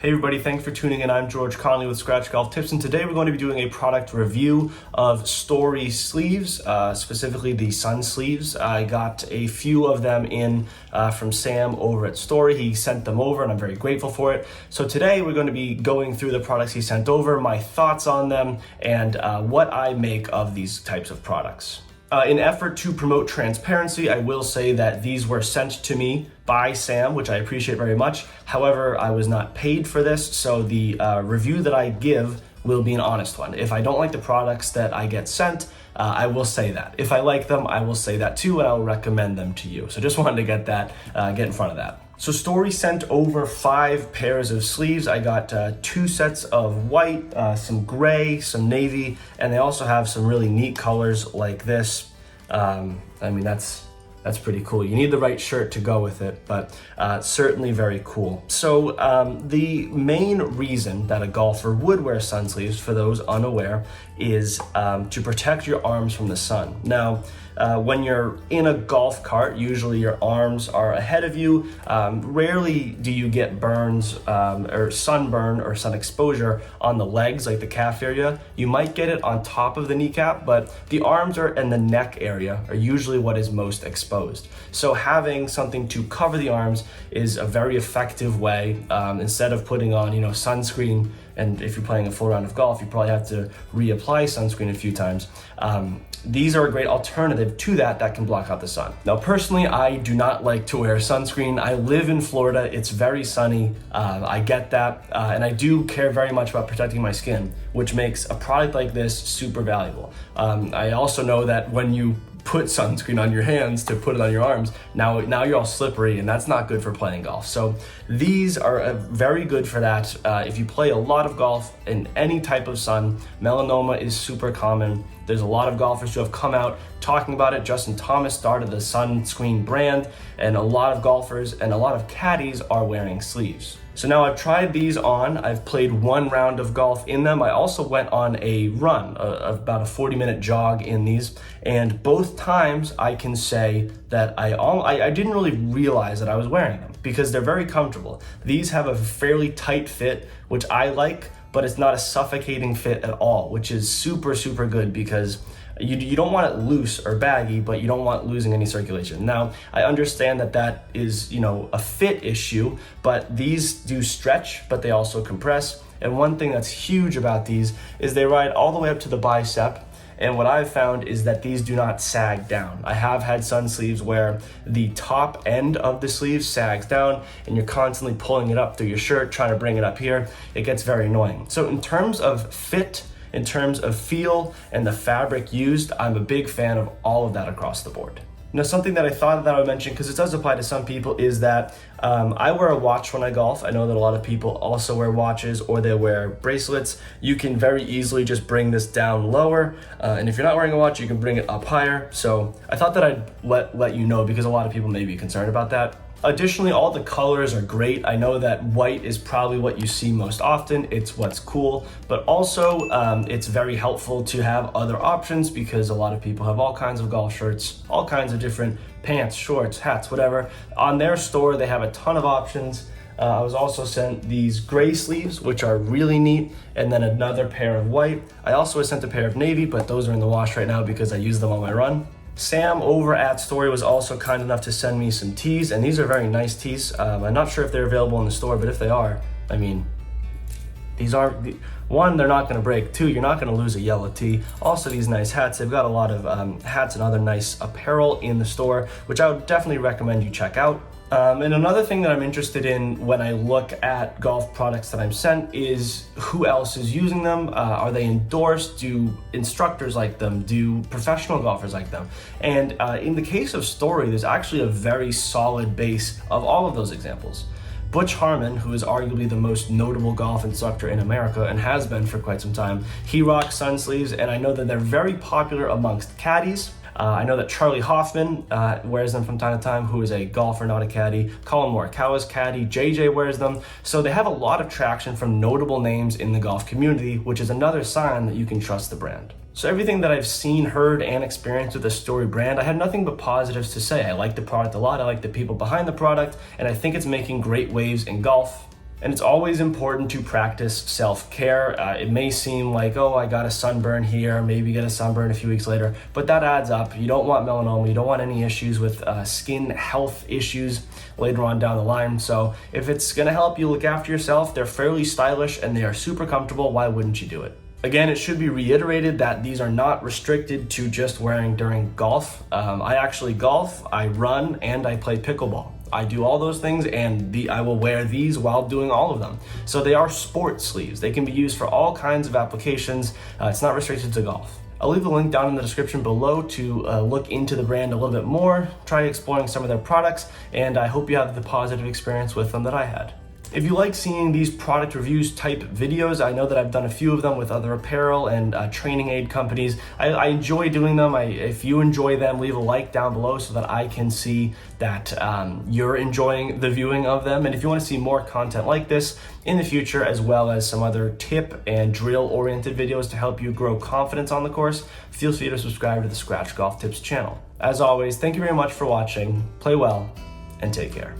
Hey everybody, thanks for tuning in. I'm George Conley with Scratch Golf Tips, and today we're going to be doing a product review of STORYi sleeves, specifically the Sun sleeves. I got a few of them in from Sam over at Story. He sent them over and I'm very grateful for it. So today we're going to be going through the products he sent over, my thoughts on them, and what I make of these types of products. In effort to promote transparency, I will say that these were sent to me by Sam, which I appreciate very much. However, I was not paid for this, so the review that I give will be an honest one. If I don't like the products that I get sent, I will say that. If I like them, I will say that too, and I'll recommend them to you. So just wanted to get in front of that. So Story sent over 5 pairs of sleeves. I got 2 sets of white, some gray, some navy, and they also have some really neat colors like this. I mean, that's pretty cool. You need the right shirt to go with it, but certainly very cool. So the main reason that a golfer would wear sun sleeves, for those unaware, is to protect your arms from the sun. Now, when you're in a golf cart, usually your arms are ahead of you. Rarely do you get burns or sunburn or sun exposure on the legs, like the calf area. You might get it on top of the kneecap, but the arms and the neck area are usually what is most exposed. So having something to cover the arms is a very effective way. Instead of putting on, sunscreen, and if you're playing a full round of golf, you probably have to reapply sunscreen a few times. These are a great alternative to that can block out the sun. Now, personally, I do not like to wear sunscreen. I live in Florida. It's very sunny. I get that. And I do care very much about protecting my skin, which makes a product like this super valuable. I also know that when you put sunscreen on your hands to put it on your arms, now you're all slippery, and that's not good for playing golf. So these are very good for that. If you play a lot of golf in any type of sun, melanoma is super common. There's a lot of golfers who have come out talking about it. Justin Thomas started the sunscreen brand, and a lot of golfers and a lot of caddies are wearing sleeves. So now I've tried these on. I've played 1 round of golf in them. I also went on a run, about a 40-minute jog in these, and both times I can say that I didn't really realize that I was wearing them because they're very comfortable. These have a fairly tight fit, which I like, but it's not a suffocating fit at all, which is super, super good because you don't want it loose or baggy, but you don't want losing any circulation. Now, I understand that is, a fit issue, but these do stretch, but they also compress. And one thing that's huge about these is they ride all the way up to the bicep. And what I've found is that these do not sag down. I have had sun sleeves where the top end of the sleeve sags down and you're constantly pulling it up through your shirt, trying to bring it up here. It gets very annoying. So in terms of fit, in terms of feel, and the fabric used, I'm a big fan of all of that across the board. Now, something that I thought that I would mention, because it does apply to some people, is that I wear a watch when I golf. I know that a lot of people also wear watches or they wear bracelets. You can very easily just bring this down lower. And if you're not wearing a watch, you can bring it up higher. So I thought that I'd let you know because a lot of people may be concerned about that. Additionally, all the colors are great. I know that white is probably what you see most often. It's what's cool, but also it's very helpful to have other options because a lot of people have all kinds of golf shirts, all kinds of different pants, shorts, hats, whatever. On their store, they have a ton of options. I was also sent these gray sleeves, which are really neat, and then another pair of white. I also was sent a pair of navy, but those are in the wash right now because I use them on my run. Sam over at Story was also kind enough to send me some tees, and these are very nice tees. I'm not sure if they're available in the store, but if they are, I mean, these are, one, they're not gonna break. 2, you're not gonna lose a yellow tee. Also, these nice hats. They've got a lot of hats and other nice apparel in the store, which I would definitely recommend you check out. And another thing that I'm interested in when I look at golf products that I'm sent is who else is using them. Are they endorsed? Do instructors like them? Do professional golfers like them? And in the case of Story, there's actually a very solid base of all of those examples. Butch Harmon, who is arguably the most notable golf instructor in America and has been for quite some time, he rocks sun sleeves, and I know that they're very popular amongst caddies. I know that Charlie Hoffman wears them from time to time, who is a golfer, not a caddy. Colin Morikawa's caddy, JJ wears them. So they have a lot of traction from notable names in the golf community, which is another sign that you can trust the brand. So everything that I've seen, heard, and experienced with the Story brand, I had nothing but positives to say. I like the product a lot, I like the people behind the product, and I think it's making great waves in golf. And it's always important to practice self-care. It may seem like, oh, I got a sunburn here, maybe get a sunburn a few weeks later, but that adds up. You don't want melanoma, you don't want any issues with skin health issues later on down the line. So if it's gonna help you look after yourself, they're fairly stylish and they are super comfortable. Why wouldn't you do it? Again, it should be reiterated that these are not restricted to just wearing during golf. I actually golf, I run, and I play pickleball. I do all those things, and I will wear these while doing all of them. So they are sport sleeves. They can be used for all kinds of applications. It's not restricted to golf. I'll leave the link down in the description below to look into the brand a little bit more, try exploring some of their products, and I hope you have the positive experience with them that I had. If you like seeing these product reviews type videos, I know that I've done a few of them with other apparel and training aid companies. I enjoy doing them. If you enjoy them, leave a like down below so that I can see that you're enjoying the viewing of them. And if you want to see more content like this in the future, as well as some other tip and drill oriented videos to help you grow confidence on the course, feel free to subscribe to the Scratch Golf Tips channel. As always, thank you very much for watching. Play well and take care.